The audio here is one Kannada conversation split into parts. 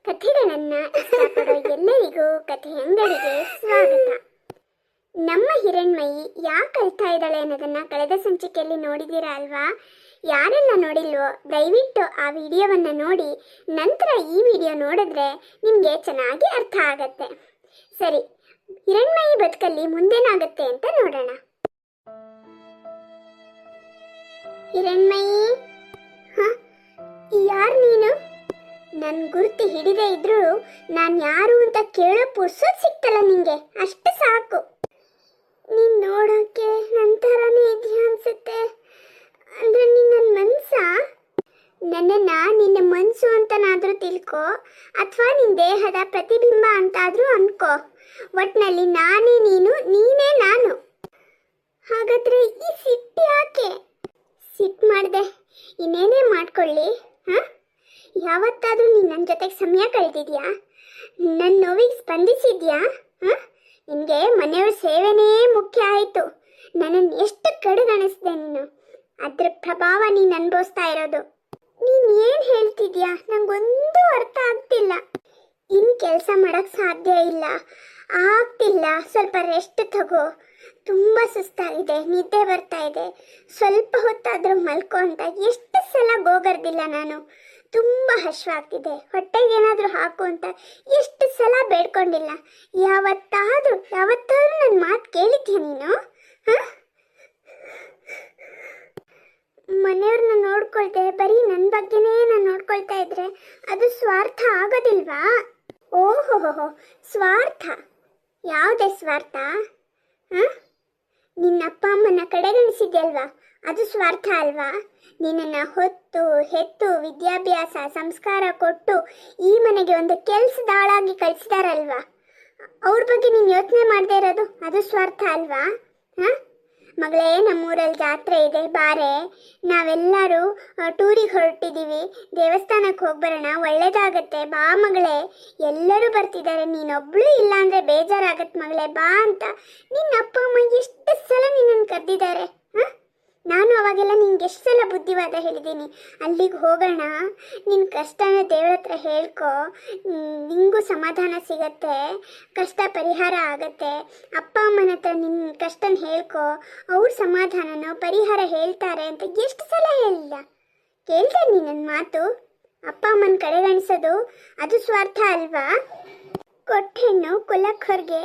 ಕಥೆಗಳನ್ನು ಇಷ್ಟಪಡೋ ಎಲ್ಲರಿಗೂ ಕಥೆ ಅಂಗಡಿಗೆ ಸ್ವಾಗತ. ನಮ್ಮ ಹಿರಣ್ಮಯಿ ಯಾಕೆ ಅಳ್ತಾ ಇದ್ದಾಳೆ ಅನ್ನೋದನ್ನ ಕಳೆದ ಸಂಚಿಕೆಯಲ್ಲಿ ನೋಡಿದ್ದೀರಾ ಅಲ್ವಾ? ಯಾರೆಲ್ಲ ನೋಡಿಲ್ವೋ ದಯವಿಟ್ಟು ಆ ವಿಡಿಯೋವನ್ನು ನೋಡಿ ನಂತರ ಈ ವಿಡಿಯೋ ನೋಡಿದ್ರೆ ನಿಮಗೆ ಚೆನ್ನಾಗಿ ಅರ್ಥ ಆಗತ್ತೆ. ಸರಿ, ಹಿರಣ್ಮಯಿ ಬದುಕಲ್ಲಿ ಮುಂದೇನಾಗತ್ತೆ ಅಂತ ನೋಡೋಣ. ಹಿರಣ್ಮಯಿ, ಯಾರು ನೀನು? ನನ್ನ ಗುರುತು ಹಿಡಿದೇ ಇದ್ರು ನಾನು ಯಾರು ಅಂತ ಕೇಳೋ ಪುರ್ಸೋದು ಸಿಕ್ತಲ್ಲ ನಿಂಗೆ, ಅಷ್ಟು ಸಾಕು. ನೀನು ನೋಡೋಕ್ಕೆ ನನ್ನ ಥರನೇ ಇದೆಯಾ ಅನ್ಸುತ್ತೆ. ಅಂದರೆ ನೀನು ನನ್ನ ಮನಸ್ಸ? ನನ್ನನ್ನು ನಿನ್ನ ಮನಸ್ಸು ಅಂತನಾದರೂ ತಿಳ್ಕೊ, ಅಥವಾ ನಿನ್ನ ದೇಹದ ಪ್ರತಿಬಿಂಬ ಅಂತಾದರೂ ಅನ್ಕೋ. ಒಟ್ಟಿನಲ್ಲಿ ನಾನೇ ನೀನು, ನೀನೇ ನಾನು. ಹಾಗಾದರೆ ಈ ಸಿಟ್ಟು ಯಾಕೆ? ಸಿಟ್ಟು ಮಾಡಿದೆ ಇನ್ನೇನೇ ಮಾಡ್ಕೊಳ್ಳಿ. ಹಾಂ, ಯಾವತ್ತಾದರೂ ನೀನು ನನ್ನ ಜೊತೆಗೆ ಸಮಯ ಕಳೆದಿದ್ಯಾ? ನನ್ನ ನೋವಿಗೆ ಸ್ಪಂದಿಸಿದ್ಯಾ? ಹಾಂ, ನಿನಗೆ ಮನೆಯವ್ರ ಸೇವೆನೇ ಮುಖ್ಯ ಆಯಿತು. ನನ್ನನ್ನು ಎಷ್ಟು ಕಡೆಗಣಿಸಿದೆ ನೀನು. ಅದ್ರ ಪ್ರಭಾವ ನೀನು ಅನುಭವಿಸ್ತಾ ಇರೋದು. ನೀನು ಏನು ಹೇಳ್ತಿದ್ಯಾ ನನಗೊಂದು ಅರ್ಥ ಆಗ್ತಿಲ್ಲ. ಇನ್ನು ಕೆಲಸ ಮಾಡೋಕ್ಕೆ ಸಾಧ್ಯ ಇಲ್ಲ, ಆಗ್ತಿಲ್ಲ. ಸ್ವಲ್ಪ ರೆಸ್ಟ್ ತಗೋ. ತುಂಬ ಸುಸ್ತಾಗಿದೆ, ನಿದ್ದೆ ಬರ್ತಾ ಇದೆ. ಸ್ವಲ್ಪ ಹೊತ್ತಾದರೂ ಮಲ್ಕೊ ಅಂತ ಎಷ್ಟು ಸಲ ಗೋಗರ್ದಿಲ್ಲ ನಾನು. ತುಂಬ ಹಶ್ವಾಗ್ತಿದೆ, ಹೊಟ್ಟೆಗೆ ಏನಾದರೂ ಹಾಕು ಅಂತ ಎಷ್ಟು ಸಲ ಬೇಡ್ಕೊಂಡಿಲ್ಲ. ಯಾವತ್ತಾದರೂ ನನ್ನ ಮಾತು ಕೇಳಿದ್ಯಾ ನೀನು? ಹಾಂ, ಮನೆಯವ್ರನ್ನ ನೋಡ್ಕೊಳ್ದೆ ಬರೀ ನನ್ನ ಬಗ್ಗೆನೇ ನಾನು ನೋಡ್ಕೊಳ್ತಾ ಇದ್ರೆ ಅದು ಸ್ವಾರ್ಥ ಆಗೋದಿಲ್ವಾ? ಓಹೋ, ಸ್ವಾರ್ಥ? ಯಾವುದೇ ಸ್ವಾರ್ಥ? ಹಾಂ, ನಿನ್ನ ಅಪ್ಪ ಅಮ್ಮನ ಕಡೆಗಣಿಸಿದ್ಯಲ್ವಾ, ಅದು ಸ್ವಾರ್ಥ ಅಲ್ವಾ? ನಿನ್ನನ್ನು ಹೊತ್ತು ಹೆತ್ತು ವಿದ್ಯಾಭ್ಯಾಸ ಸಂಸ್ಕಾರ ಕೊಟ್ಟು ಈ ಮನೆಗೆ ಒಂದು ಕೆಲಸದಾಳಾಗಿ ಕಳಿಸಿದಾರಲ್ವಾ, ಅವ್ರ ಬಗ್ಗೆ ನೀನು ಯೋಚನೆ ಮಾಡದೇ ಇರೋದು ಅದು ಸ್ವಾರ್ಥ ಅಲ್ವಾ? ಹಾಂ, ಮಗಳೇ, ನಮ್ಮೂರಲ್ಲಿ ಜಾತ್ರೆ ಇದೆ, ಬಾರೆ. ನಾವೆಲ್ಲರೂ ಟೂರಿಗೆ ಹೊರಟಿದ್ದೀವಿ, ದೇವಸ್ಥಾನಕ್ಕೆ ಹೋಗಿ ಬರೋಣ, ಒಳ್ಳೇದಾಗತ್ತೆ, ಬಾ ಮಗಳೇ. ಎಲ್ಲರೂ ಬರ್ತಿದ್ದಾರೆ, ನೀನೊಬ್ಳು ಇಲ್ಲ ಅಂದರೆ ಬೇಜಾರಾಗತ್ತೆ ಮಗಳೇ, ಬಾ ಅಂತ ನಿನ್ನ ಅಪ್ಪ ಅಮ್ಮ ಎಷ್ಟು ಸಲ ನಿನ್ನನ್ನು ಕರೆದಿದ್ದಾರೆ. ಹಾಂ, ನಾನು ಅವಾಗೆಲ್ಲ ನಿನ್ಗೆ ಎಷ್ಟು ಸಲ ಬುದ್ಧಿವಾದ ಹೇಳಿದ್ದೀನಿ, ಅಲ್ಲಿಗೆ ಹೋಗೋಣ, ನಿನ್ನ ಕಷ್ಟನ ದೇವ್ರ ಹತ್ರ ಹೇಳ್ಕೊ, ನಿಂಗೂ ಸಮಾಧಾನ ಸಿಗತ್ತೆ, ಕಷ್ಟ ಪರಿಹಾರ ಆಗತ್ತೆ. ಅಪ್ಪ ಅಮ್ಮನ ಹತ್ರ ನಿನ್ನ ಕಷ್ಟನ ಹೇಳ್ಕೊ, ಅವ್ರ ಸಮಾಧಾನನೋ ಪರಿಹಾರ ಹೇಳ್ತಾರೆ ಅಂತ ಎಷ್ಟು ಸಲ ಹೇಳಿಲ್ಲ. ಕೇಳ್ತಾರೆ ನೀನು ನನ್ನ ಮಾತು? ಅಪ್ಪ ಅಮ್ಮನ ಕಡೆಗಣಿಸೋದು ಅದು ಸ್ವಾರ್ಥ ಅಲ್ವಾ? ಕೊಟ್ಟೆಣ್ಣು ಕುಲಕ್ಕೆ ಹೊರಗೆ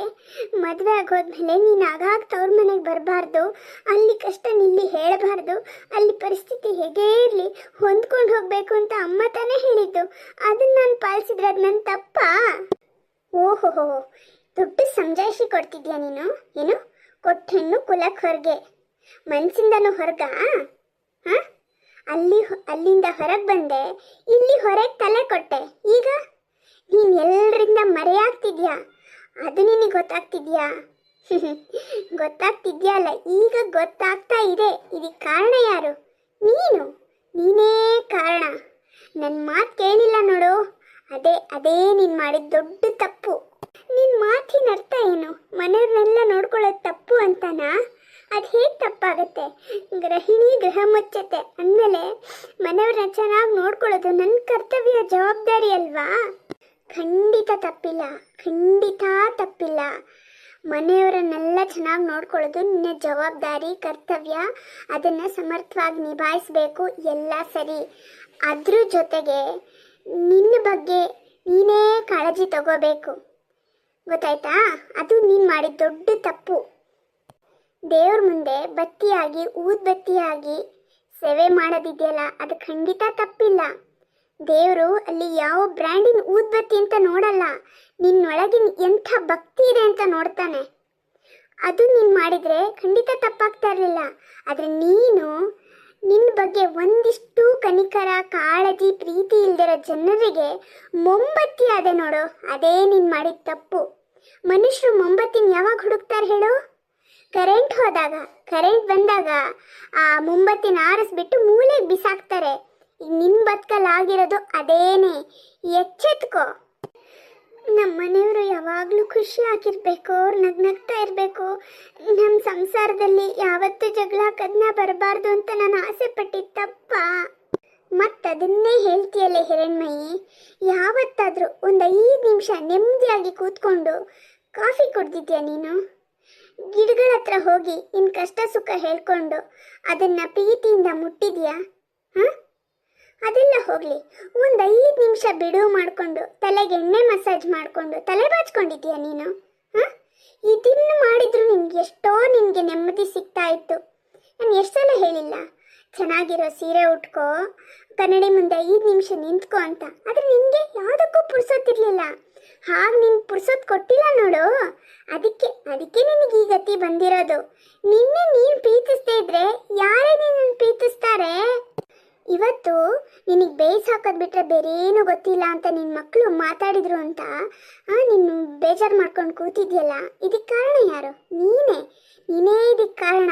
ಮದುವೆ ಆಗೋದ್ಮೇಲೆ ನೀನು ಆಗಾಗ ತವ್ರ ಮನೆಗೆ ಬರಬಾರ್ದು, ಅಲ್ಲಿ ಕಷ್ಟ ನಿಲ್ಲಿ ಹೇಳಬಾರ್ದು, ಅಲ್ಲಿ ಪರಿಸ್ಥಿತಿ ಹೇಗೇ ಇರಲಿ ಹೊಂದ್ಕೊಂಡು ಹೋಗಬೇಕು ಅಂತ ಅಮ್ಮ ತಾನೇ ಹೇಳಿದ್ದು. ಅದನ್ನು ನಾನು ಪಾಲಿಸಿದ್ರೆ ಅದು ನನ್ನ ತಪ್ಪಾ? ಓಹೋ, ದೊಡ್ಡ ಸಮಜಾಯಿಷಿ ಕೊಡ್ತಿದ್ಯಾ ನೀನು. ಏನು ಕೊಟ್ಟೆಣ್ಣು ಕುಲಕ್ಕೆ ಹೊರಗೆ, ಮನಸ್ಸಿಂದನೂ ಹೊರಗ? ಹಾಂ, ಅಲ್ಲಿಂದ ಹೊರಗೆ ಬಂದೆ, ಇಲ್ಲಿ ಹೊರಗೆ ತಲೆ ಕೊಟ್ಟೆ. ಈಗ ನೀನು ಎಲ್ಲರಿಂದ ಮರೆಯಾಗ್ತಿದ್ಯಾ, ಅದು ನಿನಗೆ ಗೊತ್ತಾಗ್ತಿದ್ಯಾ? ಗೊತ್ತಾಗ್ತಿದ್ಯಾ ಅಲ್ಲ, ಈಗ ಗೊತ್ತಾಗ್ತಾ ಇದೆ. ಇದಕ್ಕೆ ಕಾರಣ ಯಾರು? ನೀನೇ ಕಾರಣ. ನನ್ನ ಮಾತು ಕೇಳಿಲ್ಲ ನೋಡು, ಅದೇ ನೀನು ಮಾಡಿದ ದೊಡ್ಡ ತಪ್ಪು. ನಿನ್ನ ಮಾತಿನ ಅರ್ಥ ಏನು? ಮನೆಯವ್ರನ್ನೆಲ್ಲ ನೋಡ್ಕೊಳ್ಳೋದು ತಪ್ಪು ಅಂತನಾ? ಅದು ಹೇಗೆ ತಪ್ಪಾಗತ್ತೆ? ಗೃಹಿಣಿ ಗೃಹ ಮುಚ್ಚತೆ ಅಂದಮೇಲೆ ಮನೆಯವ್ರನ್ನ ಚೆನ್ನಾಗಿ ನೋಡ್ಕೊಳ್ಳೋದು ನನ್ನ ಕರ್ತವ್ಯ, ಜವಾಬ್ದಾರಿ ಅಲ್ವಾ? ಖಂಡಿತ ತಪ್ಪಿಲ್ಲ, ಖಂಡಿತ ತಪ್ಪಿಲ್ಲ. ಮನೆಯವರನ್ನೆಲ್ಲ ಚೆನ್ನಾಗಿ ನೋಡ್ಕೊಳ್ಳೋದು ನಿನ್ನ ಜವಾಬ್ದಾರಿ, ಕರ್ತವ್ಯ. ಅದನ್ನು ಸಮರ್ಥವಾಗಿ ನಿಭಾಯಿಸಬೇಕು, ಎಲ್ಲ ಸರಿ. ಅದ್ರ ಜೊತೆಗೆ ನಿನ್ನ ಬಗ್ಗೆ ನೀನೇ ಕಾಳಜಿ ತಗೋಬೇಕು, ಗೊತ್ತಾಯ್ತಾ? ಅದು ನೀನು ಮಾಡಿದ ದೊಡ್ಡ ತಪ್ಪು. ದೇವ್ರ ಮುಂದೆ ಬತ್ತಿಯಾಗಿ ಊದ್ಬತ್ತಿಯಾಗಿ ಸೇವೆ ಮಾಡೋದಿದೆಯಲ್ಲ, ಅದು ಖಂಡಿತ ತಪ್ಪಿಲ್ಲ. ದೇವರು ಅಲ್ಲಿ ಯಾವ ಬ್ರ್ಯಾಂಡಿನ ಊದ್ಬತ್ತಿ ಅಂತ ನೋಡಲ್ಲ, ನಿನ್ನೊಳಗಿನ ಎಂಥ ಭಕ್ತಿ ಇದೆ ಅಂತ ನೋಡ್ತಾನೆ. ಅದು ನೀನು ಮಾಡಿದರೆ ಖಂಡಿತ ತಪ್ಪಾಗ್ತಾ ಇರಲಿಲ್ಲ. ಆದರೆ ನಿನ್ನ ಬಗ್ಗೆ ಒಂದಿಷ್ಟು ಕನಿಕರ, ಕಾಳಜಿ, ಪ್ರೀತಿ ಇಲ್ದಿರೋ ಜನರಿಗೆ ಮೊಂಬತ್ತಿ ಅದೇ ನೋಡು, ಅದೇ ನೀನು ಮಾಡಿದ ತಪ್ಪು. ಮನುಷ್ಯರು ಮೊಂಬತ್ತಿನ ಯಾವಾಗ ಹುಡುಕ್ತಾರೆ ಹೇಳು? ಕರೆಂಟ್ ಹೋದಾಗ, ಕರೆಂಟ್ ಬಂದಾಗ ಆ ಮೊಂಬತ್ತಿನ ಆರಿಸ್ಬಿಟ್ಟು ಮೂಲೆಗೆ ಬಿಸಾಕ್ತಾರೆ. ಈಗ ನಿನ್ನ ಬದುಕಲ್ಲಾಗಿರೋದು ಅದೇನೇ. ಎಚ್ಚೆತ್ಕೋ. ನಮ್ಮ ಮನೆಯವರು ಯಾವಾಗಲೂ ಖುಷಿಯಾಗಿರ್ಬೇಕು, ಅವ್ರು ನಗ್ನಗ್ತಾ ಇರಬೇಕು, ನಮ್ಮ ಸಂಸಾರದಲ್ಲಿ ಯಾವತ್ತೂ ಜಗಳ ಕದನ ಬರಬಾರ್ದು ಅಂತ ನಾನು ಆಸೆ ಪಟ್ಟಿದ್ದ ತಪ್ಪ. ಮತ್ತದನ್ನೇ ಹೇಳ್ತೀಯಲ್ಲ ಹಿರಣ್ಮಯಿ. ಯಾವತ್ತಾದರೂ ಒಂದು 5 ನಿಮಿಷ ನೆಮ್ಮದಿಯಾಗಿ ಕೂತ್ಕೊಂಡು ಕಾಫಿ ಕುಡ್ದಿದ್ಯಾ ನೀನು? ಗಿಡಗಳ ಹತ್ರ ಹೋಗಿ ನಿನ್ನ ಕಷ್ಟ ಸುಖ ಹೇಳ್ಕೊಂಡು ಅದನ್ನು ಪ್ರೀತಿಯಿಂದ ಮುಟ್ಟಿದ್ಯಾ? ಹಾಂ, ಅದೆಲ್ಲ ಹೋಗಲಿ, ಒಂದು 5 ನಿಮಿಷ ಬಿಡುವು ಮಾಡಿಕೊಂಡು ತಲೆಗೆ ಎಣ್ಣೆ ಮಸಾಜ್ ಮಾಡಿಕೊಂಡು ತಲೆ ಬಾಚ್ಕೊಂಡಿದ್ಯಾ ನೀನು? ಹಾಂ, ಇದನ್ನು ಮಾಡಿದ್ರು ನಿನಗೆ ನೆಮ್ಮದಿ ಸಿಗ್ತಾ ಇತ್ತು. ನಾನು ಎಷ್ಟು ಸಲ ಹೇಳಿಲ್ಲ ಚೆನ್ನಾಗಿರೋ ಸೀರೆ ಉಟ್ಕೋ, ಕನ್ನಡಿ ಮುಂದೆ 5 ನಿಮಿಷ ನಿಂತ್ಕೋ ಅಂತ. ಆದರೆ ನಿನಗೆ ಯಾವುದಕ್ಕೂ ಪುರ್ಸೊತ್ತಿರಲಿಲ್ಲ. ಹಾಗೆ ನೀನು ಪುರ್ಸೊತ್ತು ಕೊಟ್ಟಿಲ್ಲ ನೋಡು, ಅದಕ್ಕೆ ನಿನಗೆ ಈ ಗತಿ ಬಂದಿರೋದು. ನಿನ್ನೆ ನೀನು ಪ್ರೀತಿಸ್ದೇ ಇದ್ರೆ ಯಾರೇ ನಿನ್ನನ್ನು ಪ್ರೀತಿಸ್ತಾರೆ? ಇವತ್ತು ನಿನಗೆ ಬೇಯ್ಸ್ ಹಾಕೋದು ಬಿಟ್ಟರೆ ಬೇರೇನೂ ಗೊತ್ತಿಲ್ಲ ಅಂತ ನಿನ್ನ ಮಕ್ಕಳು ಮಾತಾಡಿದ್ರು ಅಂತ ನೀನು ಬೇಜಾರು ಮಾಡ್ಕೊಂಡು ಕೂತಿದ್ಯಲ್ಲ, ಇದಕ್ಕೆ ಕಾರಣ ಯಾರು? ನೀನೇ ಇದಕ್ಕೆ ಕಾರಣ.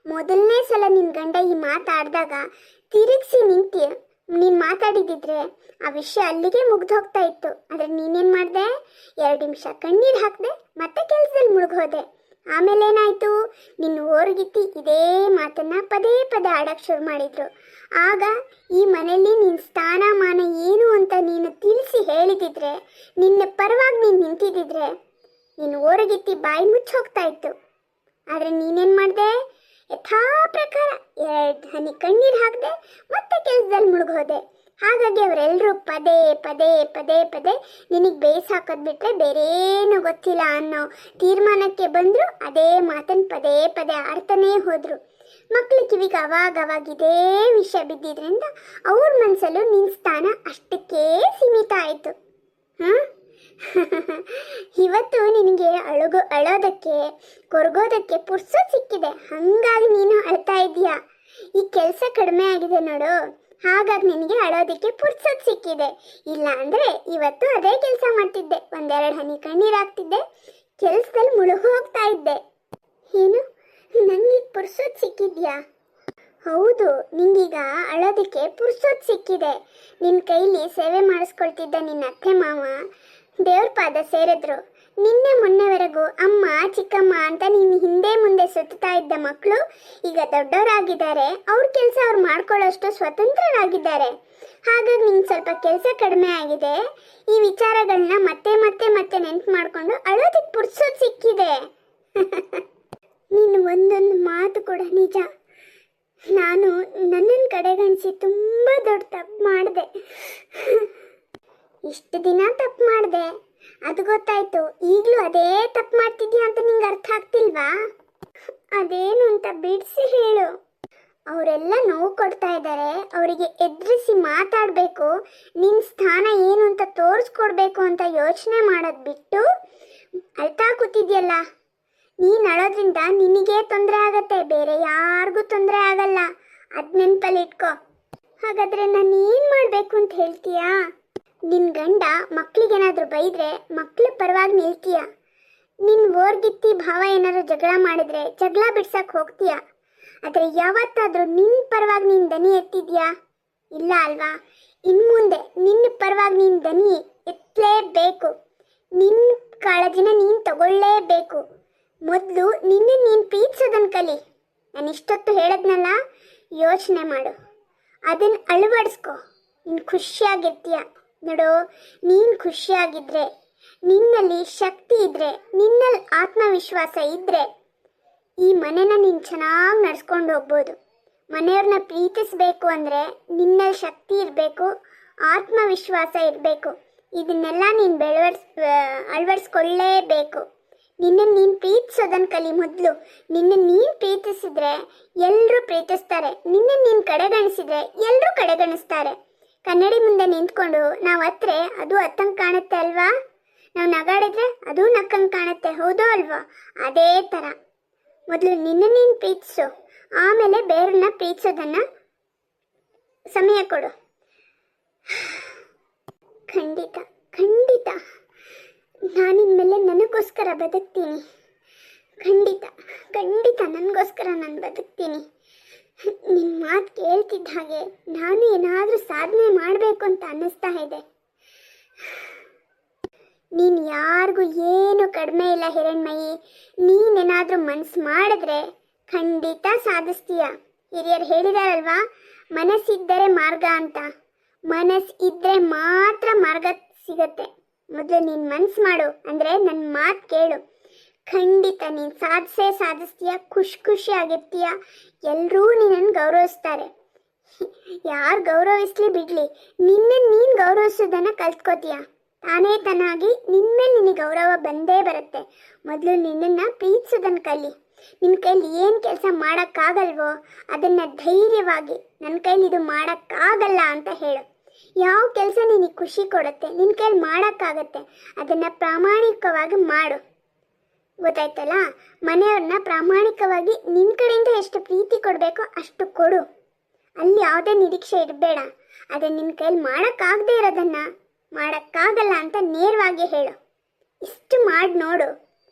ಮೊದಲನೇ ಸಲ ನಿನ್ನ ಗಂಡ ಈ ಮಾತಾಡಿದಾಗ ತಿರುಗಿಸಿ ನಿಂತಿ ನೀನು ಮಾತಾಡಿದಿದ್ರೆ ಆ ವಿಷಯ ಅಲ್ಲಿಗೆ ಮುಗ್ದು ಹೋಗ್ತಾ ಇತ್ತು. ಆದರೆ ನೀನೇನು ಮಾಡಿದೆ? 2 ನಿಮಿಷ ಕಣ್ಣೀರು ಹಾಕಿದೆ, ಮತ್ತೆ ಕೆಲಸದಲ್ಲಿ ಮುಳುಗೋದೆ. ಆಮೇಲೆ ಏನಾಯಿತು? ನಿನ್ನ ಓರ್ಗಿತ್ತಿ ಇದೇ ಮಾತನ್ನು ಪದೇ ಪದೇ ಆಡೋಕ್ಕೆ ಶುರು ಮಾಡಿದ್ರು. ಆಗ ಈ ಮನೆಯಲ್ಲಿ ನಿನ್ನ ಸ್ಥಾನಮಾನ ಏನು ಅಂತ ನೀನು ತಿಳಿಸಿ ಹೇಳಿದಿದ್ರೆ, ನಿನ್ನ ಪರವಾಗಿ ನೀನು ನಿಂತಿದ್ದಿದ್ರೆ ನಿನ್ನ ಓರಗಿತ್ತಿ ಬಾಯಿ ಮುಚ್ಚಿ ಹೋಗ್ತಾ ಇತ್ತು. ಆದರೆ ನೀನೇನು ಮಾಡಿದೆ? ಯಥಾ ಪ್ರಕಾರ 2 ಹನಿ ಕಣ್ಣೀರು ಹಾಕಿದೆ, ಮತ್ತೆ ಕೆಲಸದಲ್ಲಿ ಮುಳುಗೋದೆ. ಹಾಗಾಗಿ ಅವರೆಲ್ಲರೂ ಪದೇ ಪದೇ ಪದೇ ಪದೇ ನಿನಗೆ ಬೇಯ್ಸ್ ಹಾಕೋದು ಬಿಟ್ಟರೆ ಬೇರೇನೂ ಗೊತ್ತಿಲ್ಲ ಅನ್ನೋ ತೀರ್ಮಾನಕ್ಕೆ ಬಂದರು. ಅದೇ ಮಾತನ್ನು ಪದೇ ಪದೇ ಆಡ್ತಾನೇ ಹೋದರು. ಮಕ್ಕಳ ಕಿವಿಗೆ ಅವಾಗ ಇದೇ ವಿಷಯ ಬಿದ್ದಿದ್ರಿಂದ ಅವ್ರ ಮನಸ್ಸಲ್ಲೂ ನಿನ್ನ ಸ್ಥಾನ ಅಷ್ಟಕ್ಕೇ ಸೀಮಿತ ಆಯಿತು. ಹಾಂ, ಇವತ್ತು ನಿನಗೆ ಅಳೋದಕ್ಕೆ ಕೊರಗೋದಕ್ಕೆ ಪುರ್ಸೊತ್ತು ಸಿಕ್ಕಿದೆ, ಹಾಗಾಗಿ ನೀನು ಅಳ್ತಾ ಇದೀಯಾ. ಈ ಕೆಲಸ ಕಡಿಮೆ ಆಗಿದೆ ನೋಡು, ಹಾಗಾಗಿ ನಿನಗೆ ಅಳೋದಕ್ಕೆ ಪುರ್ಸೊತ್ತು ಸಿಕ್ಕಿದೆ. ಇಲ್ಲ ಅಂದರೆ ಇವತ್ತು ಅದೇ ಕೆಲಸ ಮಾಡ್ತಿದ್ದೆ, 1-2 ಹನಿ ಕಣ್ಣೀರು ಹಾಕ್ತಿದ್ದೆ, ಕೆಲಸದಲ್ಲಿ ಮುಳುಗು ಹೋಗ್ತಾ ಇದ್ದೆ. ಏನು, ನನಗೆ ಪುರ್ಸೊತ್ತು ಸಿಕ್ಕಿದ್ಯಾ? ಹೌದು, ನಿಂಗೀಗ ಅಳೋದಕ್ಕೆ ಪುರ್ಸೊತ್ತು ಸಿಕ್ಕಿದೆ. ನಿನ್ನ ಕೈಲಿ ಸೇವೆ ಮಾಡಿಸ್ಕೊಳ್ತಿದ್ದ ನಿನ್ನ ಅತ್ತೆ ಮಾವ ದೇವ್ರ ಪಾದ ಸೇರಿದ್ರು. ನಿನ್ನೆ ಮೊನ್ನೆವರೆಗೂ ಅಮ್ಮ ಚಿಕ್ಕಮ್ಮ ಅಂತ ನೀನು ಹಿಂದೆ ಮುಂದೆ ಸುತ್ತಾ ಇದ್ದ ಮಕ್ಕಳು ಈಗ ದೊಡ್ಡವರಾಗಿದ್ದಾರೆ. ಅವ್ರ ಕೆಲಸ ಅವ್ರು ಮಾಡ್ಕೊಳ್ಳೋಷ್ಟು ಸ್ವತಂತ್ರರಾಗಿದ್ದಾರೆ. ಹಾಗಾಗಿ ನಿಂಗೆ ಸ್ವಲ್ಪ ಕೆಲಸ ಕಡಿಮೆ ಆಗಿದೆ. ಈ ವಿಚಾರಗಳನ್ನ ಮತ್ತೆ ಮತ್ತೆ ಮತ್ತೆ ನೆನ್ಪು ಮಾಡಿಕೊಂಡು ಅಳೋದಕ್ಕೆ ಪುರ್ಸೊತ್ತು ಸಿಕ್ಕಿದೆ. ನೀನು ಒಂದೊಂದು ಮಾತು ಕೂಡ ನಿಜ. ನಾನು ನನ್ನನ್ನು ಕಡೆಗಣಿಸಿ ತುಂಬ ದೊಡ್ಡ ತಪ್ಪು ಮಾಡಿದೆ. ಇಷ್ಟು ದಿನ ತಪ್ಪು ಮಾಡಿದೆ, ಅದು ಗೊತ್ತಾಯ್ತು. ಈಗಲೂ ಅದೇ ತಪ್ಪು ಮಾಡ್ತಿದ್ಯಾ ಅಂತ ನಿಂಗೆ ಅರ್ಥ ಆಗ್ತಿಲ್ವಾ? ಅದೇನು ಅಂತ ಬಿಡಿಸಿ ಹೇಳು. ಅವರೆಲ್ಲ ನೋವು ಕೊಡ್ತಾ ಇದ್ದಾರೆ, ಅವರಿಗೆ ಎದುರಿಸಿ ಮಾತಾಡಬೇಕು, ನಿನ್ನ ಸ್ಥಾನ ಏನು ಅಂತ ತೋರಿಸ್ಕೊಡ್ಬೇಕು ಅಂತ ಯೋಚನೆ ಮಾಡೋದು ಬಿಟ್ಟು ಅಳ್ತಾ ಕೂತಿದ್ಯಲ್ಲ. ನೀನು ಅಳೋದ್ರಿಂದ ನಿನಗೇ ತೊಂದರೆ ಆಗತ್ತೆ, ಬೇರೆ ಯಾರಿಗೂ ತೊಂದರೆ ಆಗಲ್ಲ. ಅದು ನೆನಪಲ್ಲಿ ಇಟ್ಕೋ. ಹಾಗಾದರೆ ನಾನು ಏನು ಮಾಡಬೇಕು ಅಂತ ಹೇಳ್ತೀಯಾ? ನಿನ್ನ ಗಂಡ ಮಕ್ಕಳಿಗೇನಾದರೂ ಬೈದರೆ ಮಕ್ಕಳ ಪರವಾಗಿ ನಿಲ್ತೀಯ. ನಿನ್ನ ಓರ್ಗಿತ್ತಿ ಭಾವ ಏನಾದರೂ ಜಗಳ ಮಾಡಿದರೆ ಜಗಳ ಬಿಡ್ಸಕ್ಕೆ ಹೋಗ್ತೀಯ. ಆದರೆ ಯಾವತ್ತಾದರೂ ನಿನ್ನ ಪರವಾಗಿ ನೀನು ದನಿ ಎತ್ತಿದ್ಯಾ? ಇಲ್ಲ ಅಲ್ವಾ? ಇನ್ನು ಮುಂದೆ ನಿನ್ನ ಪರವಾಗಿ ನೀನು ದನಿ ಎತ್ತಲೇಬೇಕು. ನಿನ್ನ ಕಾಳಜಿನ ನೀನು ತಗೊಳ್ಳೇಬೇಕು. ಮೊದಲು ನೀನು ಪ್ರೀತಿಸೋದನ್ನು ಕಲಿ. ನಾನು ಇಷ್ಟೊತ್ತು ಹೇಳದ್ನಲ್ಲ, ಯೋಚನೆ ಮಾಡು, ಅದನ್ನು ಅಳವಡಿಸ್ಕೊ. ನೀನು ಖುಷಿಯಾಗಿರ್ತೀಯ ನೋಡು. ನೀನು ಖುಷಿಯಾಗಿದ್ದರೆ, ನಿನ್ನಲ್ಲಿ ಶಕ್ತಿ ಇದ್ದರೆ, ನಿನ್ನಲ್ಲಿ ಆತ್ಮವಿಶ್ವಾಸ ಇದ್ದರೆ ಈ ಮನೆನ ನೀನು ಚೆನ್ನಾಗಿ ನಡ್ಸ್ಕೊಂಡು ಹೋಗ್ಬೋದು. ಮನೆಯವ್ರನ್ನ ಪ್ರೀತಿಸಬೇಕು ಅಂದರೆ ನಿನ್ನಲ್ಲಿ ಶಕ್ತಿ ಇರಬೇಕು, ಆತ್ಮವಿಶ್ವಾಸ ಇರಬೇಕು. ಇದನ್ನೆಲ್ಲ ನೀನು ಅಳವಡಿಸ್ಕೊಳ್ಳೇಬೇಕು. ನಿನ್ನನ್ನು ನೀನು ಪ್ರೀತಿಸೋದನ್ನು ಕಲಿ ಮೊದಲು. ನಿನ್ನನ್ನು ನೀನು ಪ್ರೀತಿಸಿದ್ರೆ ಎಲ್ಲರೂ ಪ್ರೀತಿಸ್ತಾರೆ. ನಿನ್ನನ್ನು ನೀನು ಕಡೆಗಣಿಸಿದ್ರೆ ಎಲ್ಲರೂ ಕಡೆಗಣಿಸ್ತಾರೆ. ಕನ್ನಡಿ ಮುಂದೆ ನಿಂತ್ಕೊಂಡು ನಾವು ಹತ್ರೆ ಅದು ಹತ್ತಂಗೆ ಕಾಣುತ್ತೆ ಅಲ್ವಾ? ನಾವು ನಗಾಡಿದ್ರೆ ಅದು ನಕ್ಕಂಗೆ ಕಾಣುತ್ತೆ, ಹೌದೋ ಅಲ್ವಾ? ಅದೇ ಥರ ಮೊದಲು ನಿನ್ನ ನೀನು ಪ್ರೀತಿಸು, ಆಮೇಲೆ ಬೇರೆಯನ್ನ ಪ್ರೀತಿಸೋದನ್ನು ಸಮಯ ಕೊಡು. ಖಂಡಿತ ಖಂಡಿತ ನಾನಿನ್ಮೇಲೆ ನನಗೋಸ್ಕರ ಬದುಕ್ತೀನಿ. ಖಂಡಿತ ಖಂಡಿತ ನನಗೋಸ್ಕರ ನಾನು ಬದುಕ್ತೀನಿ. ನಿಮ್ಮ ಮಾತು ಕೇಳ್ತಿದ್ದ ಹಾಗೆ ನಾನು ಏನಾದರೂ ಸಾಧನೆ ಮಾಡಬೇಕು ಅಂತ ಅನ್ನಿಸ್ತಾ ಇದೆ. ನೀನು ಯಾರಿಗೂ ಏನು ಕಡಿಮೆ ಇಲ್ಲ ಹಿರಣ್ಮಯಿ. ನೀನೇನಾದರೂ ಮನಸ್ಸು ಮಾಡಿದ್ರೆ ಖಂಡಿತ ಸಾಧಿಸ್ತೀಯ. ಹಿರಿಯರು ಹೇಳಿದಾರಲ್ವಾ, ಮನಸ್ಸಿದ್ದರೆ ಮಾರ್ಗ ಅಂತ. ಮನಸ್ಸು ಇದ್ದರೆ ಮಾತ್ರ ಮಾರ್ಗ ಸಿಗತ್ತೆ. ಮೊದಲು ನೀನು ಮನ್ಸು ಮಾಡು, ಅಂದರೆ ನನ್ನ ಮಾತು ಕೇಳು. ಖಂಡಿತ ನೀನು ಸಾಧಿಸ್ತೀಯ, ಖುಷಿ ಆಗಿರ್ತೀಯ. ಎಲ್ಲರೂ ನಿನ್ನನ್ನು ಗೌರವಿಸ್ತಾರೆ. ಯಾರು ಗೌರವಿಸ್ಲಿ ಬಿಡಲಿ, ನಿನ್ನನ್ನು ನೀನು ಗೌರವಿಸೋದನ್ನು ಕಲ್ತ್ಕೋತೀಯ. ತಾನೇ ತಾನಾಗಿ ನಿನ್ಮೇಲೆ ನಿನಗೆ ಗೌರವ ಬಂದೇ ಬರುತ್ತೆ. ಮೊದಲು ನಿನ್ನನ್ನು ಪ್ರೀತಿಸೋದನ್ನು ಕಲಿ. ನಿನ್ನ ಕೈಲಿ ಏನು ಕೆಲಸ ಮಾಡೋಕ್ಕಾಗಲ್ವೋ ಅದನ್ನು ಧೈರ್ಯವಾಗಿ ನನ್ನ ಕೈಲಿ ಇದು ಮಾಡೋಕ್ಕಾಗಲ್ಲ ಅಂತ ಹೇಳು. ಯಾವ ಕೆಲಸ ನಿನಗೆ ಖುಷಿ ಕೊಡುತ್ತೆ, ನಿನ್ನ ಕೈಲಿ ಮಾಡೋಕ್ಕಾಗತ್ತೆ, ಅದನ್ನು ಪ್ರಾಮಾಣಿಕವಾಗಿ ಮಾಡು. ಗೊತ್ತಾಯ್ತಲ್ಲ? ಮನೆಯವ್ರನ್ನ ಪ್ರಾಮಾಣಿಕವಾಗಿ ನಿನ್ನ ಕಡೆಯಿಂದ ಎಷ್ಟು ಪ್ರೀತಿ ಕೊಡಬೇಕೋ ಅಷ್ಟು ಕೊಡು. ಅಲ್ಲಿ ಯಾವುದೇ ನಿರೀಕ್ಷೆ ಇಡಬೇಡ. ಅದನ್ನು ನಿನ್ನ ಕೈಲಿ ಮಾಡೋಕ್ಕಾಗದೇ ಇರೋದನ್ನು ಮಾಡೋಕ್ಕಾಗಲ್ಲ ಅಂತ ನೇರವಾಗಿ ಹೇಳು. ಇಷ್ಟು ಮಾಡಿ ನೋಡು,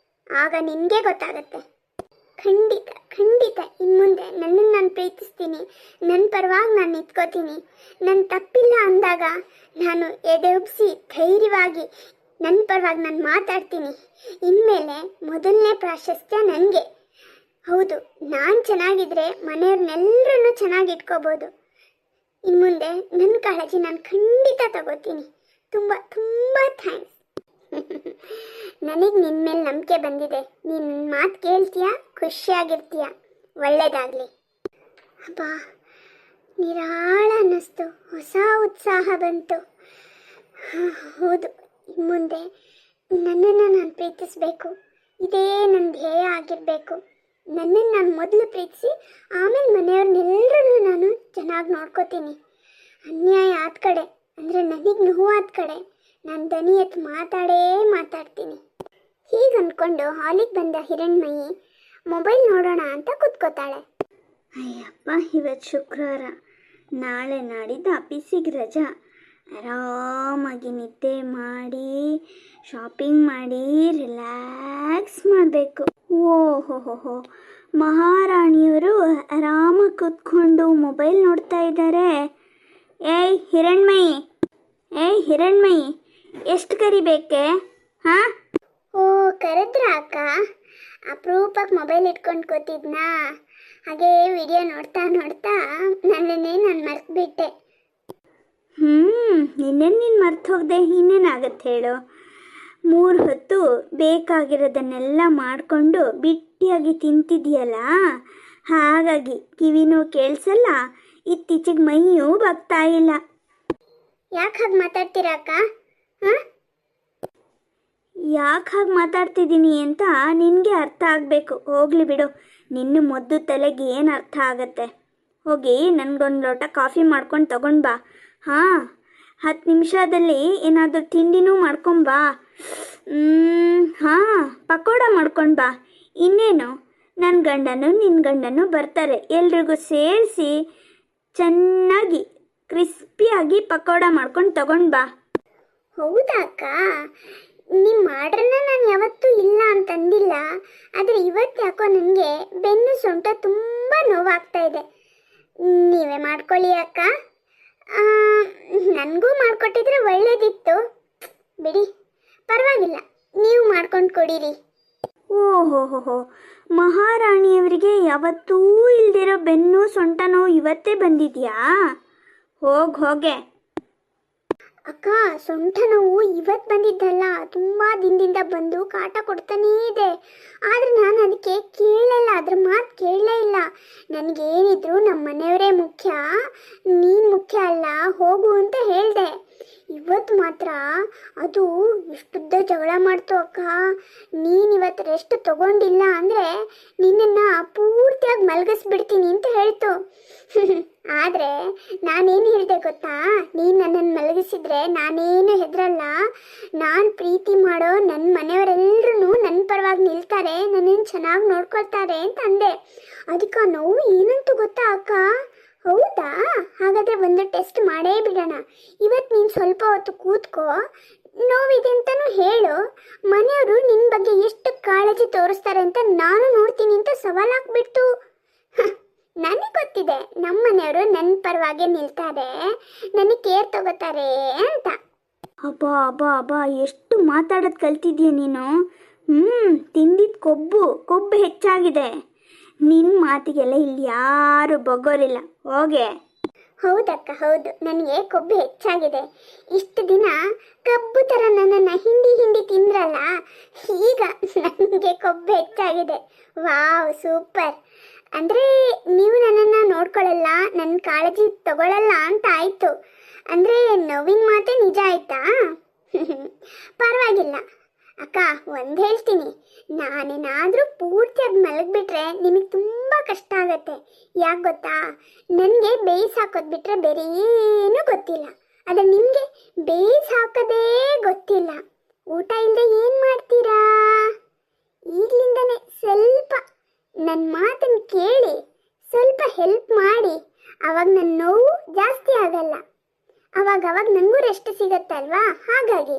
ಆಗ ನಿನಗೆ ಗೊತ್ತಾಗತ್ತೆ. ಖಂಡಿತ ಇನ್ನು ಮುಂದೆ ನನ್ನನ್ನು ನಾನು ಪ್ರೀತಿಸ್ತೀನಿ, ನನ್ನ ಪರವಾಗಿ ನಾನು ನಿಂತ್ಕೋತೀನಿ. ನನ್ನ ತಪ್ಪಿಲ್ಲ ಅಂದಾಗ ನಾನು ಎದೆ ಉಬ್ಬಿಸಿ ಧೈರ್ಯವಾಗಿ ನನ್ನ ಪರವಾಗಿ ನಾನು ಮಾತಾಡ್ತೀನಿ. ಇನ್ಮೇಲೆ ಮೊದಲನೇ ಪ್ರಾಶಸ್ತ್ಯ ನನಗೆ. ಹೌದು, ನಾನು ಚೆನ್ನಾಗಿದ್ರೆ ಮನೆಯವ್ರನ್ನೆಲ್ಲರನ್ನು ಚೆನ್ನಾಗಿ ಇಟ್ಕೋಬೋದು. ಇನ್ನು ಮುಂದೆ ನನ್ನ ಕಾಳಜಿ ನಾನು ಖಂಡಿತ ತಗೋತೀನಿ. ತುಂಬ ಥ್ಯಾಂಕ್ಸ್. ನನಗೆ ನಿನ್ನ ಮೇಲೆ ನಂಬಿಕೆ ಬಂದಿದೆ. ನೀನು ಮಾತು ಕೇಳ್ತೀಯ, ಖುಷಿಯಾಗಿರ್ತೀಯ. ಒಳ್ಳೆಯದಾಗಲಿ. ಅಬ್ಬಾ, ನಿರಾಳ ಅನ್ನಿಸ್ತು, ಹೊಸ ಉತ್ಸಾಹ ಬಂತು. ಹೌದು, ಇನ್ನು ಮುಂದೆ ನನ್ನನ್ನು ನಾನು ಪ್ರೀತಿಸಬೇಕು. ಇದೇ ನನ್ನ ಧ್ಯೇಯ ಆಗಿರಬೇಕು. ನನ್ನನ್ನು ನಾನು ಮೊದಲು ಪ್ರೀತಿಸಿ ಆಮೇಲೆ ಮನೆಯವ್ರನ್ನೆಲ್ಲರೂ ನಾನು ಚೆನ್ನಾಗಿ ನೋಡ್ಕೋತೀನಿ. ಅನ್ಯಾಯ ಆದ ಕಡೆ, ಅಂದರೆ ನನಗೆ ನೋವಾದ ಕಡೆ ನಾನು ದನಿ ಎತ್ತು ಮಾತಾಡ್ತೀನಿ. ಹೀಗೆ ಅಂದ್ಕೊಂಡು ಹಾಲಿಗೆ ಬಂದ ಹಿರಣ್ಮಯಿ ಮೊಬೈಲ್ ನೋಡೋಣ ಅಂತ ಕೂತ್ಕೋತಾಳೆ. ಅಯ್ಯಪ್ಪ, ಇವತ್ತು ಶುಕ್ರವಾರ, ನಾಳೆ ನಾಡಿದ್ದು ಆಫೀಸಿಗೆ ರಜಾ. ಆರಾಮಾಗಿ ನಿದ್ದೆ ಮಾಡಿ ಶಾಪಿಂಗ್ ಮಾಡಿ ರಿಲ್ಯಾಕ್ಸ್ ಮಾಡಬೇಕು. ಓಹೋ, ಮಹಾರಾಣಿಯವರು ಆರಾಮಾಗಿ ಕೂತ್ಕೊಂಡು ಮೊಬೈಲ್ ನೋಡ್ತಾ ಇದ್ದಾರೆ. ಏಯ್ ಹಿರಣ್ಮಯಿ, ಎಷ್ಟು ಕರಿಬೇಕೆ? ಹಾಂ? ಓ, ಕರೆದ್ರ ಅಕ್ಕ? ಅಪರೂಪಕ್ಕೆ ಮೊಬೈಲ್ ಇಟ್ಕೊಂಡು ಕೂತಿದ್ನಾ? ಹಾಗೆ ವಿಡಿಯೋ ನೋಡ್ತಾ ನನ್ನನ್ನೇ ನಾನು ಮರ್ತ್ಬಿಟ್ಟೆ. ಇನ್ನೇನು ನೀನು ಮರ್ತು ಹೋಗದೆ ಇನ್ನೇನಾಗತ್ತೆ ಹೇಳು? 3 ಹೊತ್ತು ಬೇಕಾಗಿರೋದನ್ನೆಲ್ಲ ಮಾಡಿಕೊಂಡು ಬಿಟ್ಟಿಯಾಗಿ ತಿಂತಿದೆಯಲ್ಲ, ಹಾಗಾಗಿ ಕಿವಿನೂ ಕೇಳಿಸಲ್ಲ, ಇತ್ತೀಚೆಗೆ ಮೈಯೂ ಬಗ್ತಾ ಇಲ್ಲ. ಯಾಕೆ ಹಾಗೆ ಮಾತಾಡ್ತೀರಾ ಅಕ್ಕ? ಹಾಂ? ಯಾಕೆ ಹಾಗೆ ಮಾತಾಡ್ತಿದ್ದೀನಿ ಅಂತ ನಿನಗೆ ಅರ್ಥ ಆಗಬೇಕು. ಹೋಗಲಿ ಬಿಡು, ನಿನ್ನ ಮೊದ್ದು ತಲೆಗೆ ಏನು ಅರ್ಥ ಆಗತ್ತೆ? ಹೋಗಿ ನನಗೊಂದು ಲೋಟ ಕಾಫಿ ಮಾಡ್ಕೊಂಡು ತಗೊಂಡು ಬಾ. ಹಾಂ, 10 ನಿಮಿಷದಲ್ಲಿ ಏನಾದರೂ ತಿಂಡಿನೂ ಮಾಡ್ಕೊಂಬಾ. ಹಾಂ, ಪಕೋಡ ಮಾಡ್ಕೊಂಡು ಬಾ. ಇನ್ನೇನು, ನನ್ನ ಗಂಡನು ನಿನ್ನ ಗಂಡನು ಬರ್ತಾರೆ. ಎಲ್ರಿಗೂ ಸೇರಿಸಿ ಚೆನ್ನಾಗಿ ಕ್ರಿಸ್ಪಿಯಾಗಿ ಪಕೋಡ ಮಾಡ್ಕೊಂಡು ತಗೊಂಡು ಬಾ. ಹೌದಾ ಅಕ್ಕ? ನಿಮ್ಮ ಆರ್ಡ್ರನ್ನ ನಾನು ಯಾವತ್ತೂ ಇಲ್ಲ ಅಂತಂದಿಲ್ಲ. ಆದರೆ ಇವತ್ತು ಯಾಕೋ ನನಗೆ ಬೆನ್ನು ಸೊಂಟ ತುಂಬ ನೋವಾಗ್ತಾ ಇದೆ. ನೀವೇ ಮಾಡ್ಕೊಳ್ಳಿ ಅಕ್ಕ. ನನಗೂ ಮಾಡಿಕೊಟ್ಟಿದ್ರೆ ಒಳ್ಳೇದಿತ್ತು. ಬಿಡಿ, ಪರವಾಗಿಲ್ಲ, ನೀವು ಮಾಡ್ಕೊಂಡು ಕೊಡಿರಿ. ಓಹೋ, ಮಹಾರಾಣಿಯವರಿಗೆ ಯಾವತ್ತೂ ಇಲ್ದಿರೋ ಬೆನ್ನು ಸೊಂಟ ನೋವು ಇವತ್ತೇ ಬಂದಿದೆಯಾ? ಹೋಗೆ ಅಕ್ಕ. ಸೊಂಟ ನೋವು ಇವತ್ತು ಬಂದಿದ್ದಲ್ಲ, ತುಂಬ ದಿನದಿಂದ ಬಂದು ಕಾಟ ಕೊಡ್ತಾನೇ ಇದೆ. ಆದರೆ ನಾನು ಅದಕ್ಕೆ ಕೇಳಲಿಲ್ಲ, ಅದ್ರ ಮಾತು ಕೇಳಲೇ ಇಲ್ಲ. ನನಗೇನಿದ್ರು ನಮ್ಮ ಮನೆಯವರೇ ಮುಖ್ಯ, ನೀನು ಮುಖ್ಯ ಅಲ್ಲ, ಹೋಗು ಅಂತ ಹೇಳಿದೆ. ಇವತ್ತು ಮಾತ್ರ ಅದು ಇಷ್ಟುದ್ದ ಜಗಳ ಮಾಡ್ತು ಅಕ್ಕ. ನೀನು ಇವತ್ತು ರೆಸ್ಟ್ ತಗೊಂಡಿಲ್ಲ ಅಂದರೆ ನಿನ್ನನ್ನು ಪೂರ್ತಿಯಾಗಿ ಮಲಗಿಸ್ಬಿಡ್ತೀನಿ ಅಂತ ಹೇಳ್ತು. ಆದರೆ ನಾನೇನು ಹೇಳಿದೆ ಗೊತ್ತಾ? ನೀನು ನನ್ನನ್ನು ಮಲಗಿಸಿದ್ರೆ ನಾನೇನು ಹೆದರಲ್ಲ. ನಾನು ಪ್ರೀತಿ ಮಾಡೋ ನನ್ನ ಮನೆಯವರೆಲ್ಲರೂ ನನ್ನ ಪರವಾಗಿ ನಿಲ್ತಾರೆ, ನನ್ನನ್ನು ಚೆನ್ನಾಗಿ ನೋಡ್ಕೊಳ್ತಾರೆ ಅಂತ ಅಂದೆ. ಅದಕ್ಕೆ ನೋವು ಏನಂತೂ ಗೊತ್ತಾ ಅಕ್ಕ? ಹೌದಾ? ಹಾಗಾದರೆ ಒಂದು ಟೆಸ್ಟ್ ಮಾಡೇ ಬಿಡೋಣ. ಇವತ್ತು ನೀನು ಸ್ವಲ್ಪ ಹೊತ್ತು ಕೂತ್ಕೋ, ನೋವಿದೆ ಅಂತಲೂ ಹೇಳು. ಮನೆಯವರು ನಿನ್ನ ಬಗ್ಗೆ ಎಷ್ಟು ಕಾಳಜಿ ತೋರಿಸ್ತಾರೆ ಅಂತ ನಾನು ನೋಡ್ತೀನಿ ಅಂತ ಸವಾಲಾಗ್ಬಿಡ್ತು. ನನಗೆ ಗೊತ್ತಿದೆ, ನಮ್ಮ ಮನೆಯವರು ನನ್ನ ಪರವಾಗಿ ನಿಲ್ತಾರೆ, ನನಗೆ ಕೇರ್ ತಗೋತಾರೆ ಅಂತ. ಅಬ್ಬಾ, ಎಷ್ಟು ಮಾತಾಡೋದು ಕಲ್ತಿದ್ಯಾ ನೀನು. ತಿಂದಿದ್ದ ಕೊಬ್ಬು ಹೆಚ್ಚಾಗಿದೆ. ನಿನ್ನ ಮಾತಿಗೆಲ್ಲ ಇಲ್ಲಿ ಯಾರು ಬಗ್ಗೋರಿಲ್ಲ. ಹೋಗೆ. ಹೌದಕ್ಕ ಹೌದು, ನನಗೆ ಕೊಬ್ಬು ಹೆಚ್ಚಾಗಿದೆ. ಇಷ್ಟು ದಿನ ಕಬ್ಬು ಥರ ನನ್ನನ್ನು ಹಿಂಡಿ ಹಿಂಡಿ ತಿಂದ್ರಲ್ಲ, ಈಗ ನನಗೆ ಕೊಬ್ಬು ಹೆಚ್ಚಾಗಿದೆ. Wow, super. ಅಂದರೆ ನೀವು ನನ್ನನ್ನು ನೋಡ್ಕೊಳ್ಳಲ್ಲ, ನನ್ನ ಕಾಳಜಿ ತಗೊಳ್ಳಲ್ಲ ಅಂತ ಆಯಿತು. ಅಂದರೆ ನೋವಿನ ಮಾತೇ ನಿಜ ಆಯ್ತಾ? ಪರವಾಗಿಲ್ಲ ಅಕ್ಕ, ಒಂದು ಹೇಳ್ತೀನಿ, ನಾನೇನಾದರೂ ಪೂರ್ತಿಯಾಗಿ ಮಲಗಿಬಿಟ್ರೆ ನಿಮಗೆ ತುಂಬ ಕಷ್ಟ ಆಗತ್ತೆ. ಯಾಕೆ ಗೊತ್ತಾ, ನನಗೆ ಬೇಯಿಸಿ ಹಾಕೋದು ಬಿಟ್ಟರೆ ಬೇರೆ ಏನೂ ಗೊತ್ತಿಲ್ಲ. ಆದರೆ ನಿಮಗೆ ಬೇಯಿಸಿ ಹಾಕೋದೇ ಗೊತ್ತಿಲ್ಲ. ಊಟ ಇಲ್ಲದೆ ಏನು ಮಾಡ್ತೀರಾ? ಈಗಲಿಂದನೇ ಸ್ವಲ್ಪ ನನ್ನ ಮಾತನ್ನು ಕೇಳಿ, ಸ್ವಲ್ಪ ಹೆಲ್ಪ್ ಮಾಡಿ, ಆವಾಗ ನನ್ನ ನೋವು ಜಾಸ್ತಿ ಆಗಲ್ಲ. ಅವಾಗ ನನಗೂ ರೆಸ್ಟ್ ಸಿಗತ್ತಲ್ವಾ? ಹಾಗಾಗಿ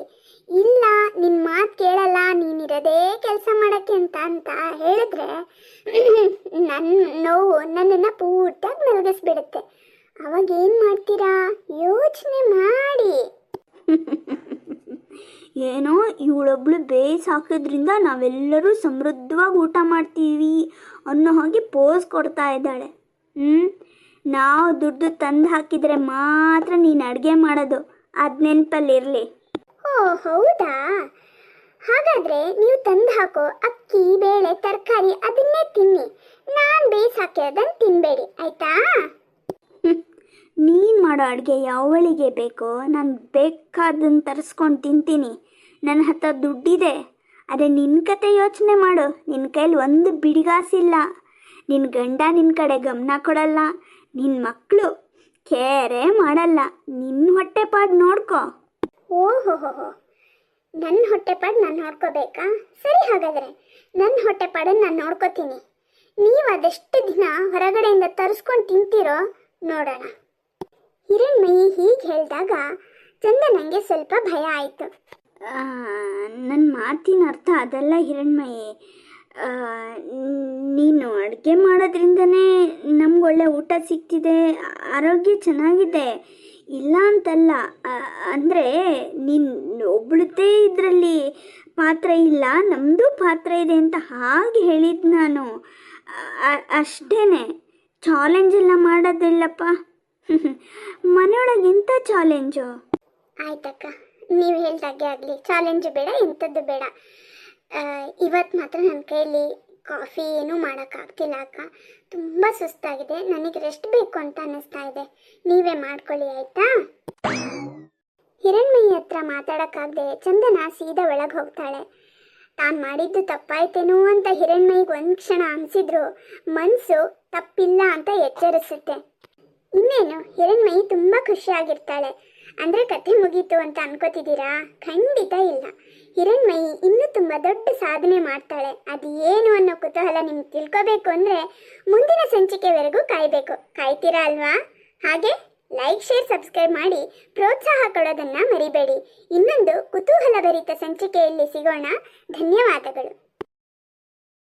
ಇಲ್ಲ ನಿನ್ನ ಮಾತು ಕೇಳಲ್ಲ, ನೀನಿರೋದೇ ಕೆಲಸ ಮಾಡೋಕ್ಕೆ ಅಂತ ಹೇಳಿದ್ರೆ ನನ್ನ ನೋವು ನನ್ನನ್ನು ಪೂರ್ತಿಯಾಗಿ ಮಲಗಿಸ್ಬಿಡುತ್ತೆ. ಅವಾಗ ಏನು ಮಾಡ್ತೀರಾ ಯೋಚನೆ ಮಾಡಿ. ಏನೋ ಇವಳೊಬ್ಳು ಬೇಯಿಸಿ ಹಾಕೋದ್ರಿಂದ ನಾವೆಲ್ಲರೂ ಸಮೃದ್ಧವಾಗಿ ಊಟ ಮಾಡ್ತೀವಿ ಅನ್ನೋ ಹಾಗೆ ಪೋಸ್ ಕೊಡ್ತಾ ಇದ್ದಾಳೆ. ನಾವು ದುಡ್ಡು ತಂದು ಹಾಕಿದರೆ ಮಾತ್ರ ನೀನು ಅಡುಗೆ ಮಾಡೋದು, ಅದು ನೆನಪಲ್ಲಿರಲಿ. ಓ ಹೌದಾ? ಹಾಗಾದರೆ ನೀವು ತಂದು ಹಾಕೋ ಅಕ್ಕಿ, ಬೇಳೆ, ತರಕಾರಿ ಅದನ್ನೇ ತಿನ್ನಿ. ನಾನು ಬೇಯಿಸಿ ಹಾಕಿರೋದನ್ನು ತಿನ್ನಬೇಡಿ, ಆಯಿತಾ? ನೀನು ಮಾಡೋ ಅಡುಗೆ ಯಾವಳಿಗೆ ಬೇಕೋ ನಾನು ಬೇಕಾದನ್ನು ತರಿಸ್ಕೊಂಡು ತಿಂತೀನಿ. ನನ್ನ ಹತ್ರ ದುಡ್ಡಿದೆ. ಅದೇ ನಿನ್ನ ಕತೆ ಯೋಚನೆ ಮಾಡು. ನಿನ್ನ ಕೈಲಿ ಒಂದು ಬಿಡಿಗಾಸಿಲ್ಲ. ನಿನ್ನ ಗಂಡ ನಿನ್ನ ಕಡೆ ಗಮನ ಕೊಡಲ್ಲ. ನಿನ್ನ ಮಕ್ಕಳು ಕೇರೆ ಮಾಡಲ್ಲ. ನಿನ್ನ ಹೊಟ್ಟೆಪಾಡು ನೋಡ್ಕೊ. ಓಹೋ, ನನ್ನ ಹೊಟ್ಟೆಪಾಡು ನಾನು ನೋಡ್ಕೋಬೇಕಾ? ಸರಿ, ಹಾಗಾದರೆ ನನ್ನ ಹೊಟ್ಟೆಪಾಡನ್ನು ನಾನು ನೋಡ್ಕೋತೀನಿ. ನೀವು ಅದೆಷ್ಟು ದಿನ ಹೊರಗಡೆಯಿಂದ ತರಿಸ್ಕೊಂಡು ತಿಂತೀರೋ ನೋಡೋಣ. ಹಿರಣ್ಮಯಿ ಹೀಗೆ ಹೇಳಿದಾಗ ಚಂದನಂಗೆ ಸ್ವಲ್ಪ ಭಯ ಆಯಿತು. ನನ್ನ ಮಾತಿನ ಅರ್ಥ ಅದಲ್ಲ ಹಿರಣ್ಮಯಿ. ನೀನು ಅಡುಗೆ ಮಾಡೋದ್ರಿಂದನೇ ನಮ್ಗೊಳ್ಳೆ ಊಟ ಸಿಗ್ತಿದೆ, ಆರೋಗ್ಯ ಚೆನ್ನಾಗಿದೆ, ಇಲ್ಲ ಅಂತಲ್ಲ. ಅಂದರೆ ನೀನು ಒಬ್ಳದ್ದೇ ಇದರಲ್ಲಿ ಪಾತ್ರ ಇಲ್ಲ, ನಮ್ಮದು ಪಾತ್ರ ಇದೆ ಅಂತ ಹಾಗೆ ಹೇಳಿದ್ದು ನಾನು. ಅಷ್ಟೇ, ಚಾಲೆಂಜ್ ಎಲ್ಲ ಮಾಡೋದಿಲ್ಲಪ್ಪ. ಮನೆಯೊಳಗೆ ಇಂಥ ಚಾಲೆಂಜು? ಆಯ್ತಕ್ಕ, ನೀವು ಹೇಳ್ದಾಗೆ ಆಗಲಿ. ಚಾಲೆಂಜು ಬೇಡ, ಇಂಥದ್ದು ಬೇಡ. ಇವತ್ತು ಮಾತ್ರ ನನ್ನ ಕೈಯಲ್ಲಿ ಕಾಫಿ ಏನೂ ಮಾಡೋಕ್ಕಾಗ್ತಿಲ್ಲ ಅಕ್ಕ. ತುಂಬ ಸುಸ್ತಾಗಿದೆ, ನನಗೆ ರೆಸ್ಟ್ ಬೇಕು ಅಂತ ಅನ್ನಿಸ್ತಾ ಇದೆ. ನೀವೇ ಮಾಡ್ಕೊಳ್ಳಿ, ಆಯಿತಾ? ಹಿರಣ್ಮಯಿ ಹತ್ರ ಮಾತಾಡೋಕ್ಕಾಗದೆ ಚಂದನ ಸೀದಾ ಒಳಗೆ ಹೋಗ್ತಾಳೆ. ತಾನು ಮಾಡಿದ್ದು ತಪ್ಪಾಯ್ತೇನೋ ಅಂತ ಹಿರಣ್ಮಯಿಗೆ ಒಂದು ಕ್ಷಣ ಅನಿಸಿದ್ರು ಮನಸ್ಸು ತಪ್ಪಿಲ್ಲ ಅಂತ ಎಚ್ಚರಿಸುತ್ತೆ. ಇನ್ನೇನು ಹಿರಣ್ಮಯಿ ತುಂಬ ಖುಷಿಯಾಗಿರ್ತಾಳೆ. ಅಂದರೆ ಕಥೆ ಮುಗೀತು ಅಂತ ಅನ್ಕೋತಿದ್ದೀರಾ? ಖಂಡಿತ ಇಲ್ಲ. ಹಿರಣ್ಮಯಿ ಇನ್ನೂ ತುಂಬ ದೊಡ್ಡ ಸಾಧನೆ ಮಾಡ್ತಾಳೆ. ಅದು ಏನು ಅನ್ನೋ ಕುತೂಹಲ ನಿಮ್ಗೆ ತಿಳ್ಕೋಬೇಕು ಅಂದರೆ ಮುಂದಿನ ಸಂಚಿಕೆವರೆಗೂ ಕಾಯ್ತೀರಾ ಅಲ್ವಾ? ಹಾಗೆ ಲೈಕ್, ಶೇರ್, ಸಬ್ಸ್ಕ್ರೈಬ್ ಮಾಡಿ ಪ್ರೋತ್ಸಾಹ ಕೊಡೋದನ್ನು ಮರಿಬೇಡಿ. ಇನ್ನೊಂದು ಕುತೂಹಲಭರಿತ ಸಂಚಿಕೆಯಲ್ಲಿ ಸಿಗೋಣ. ಧನ್ಯವಾದಗಳು.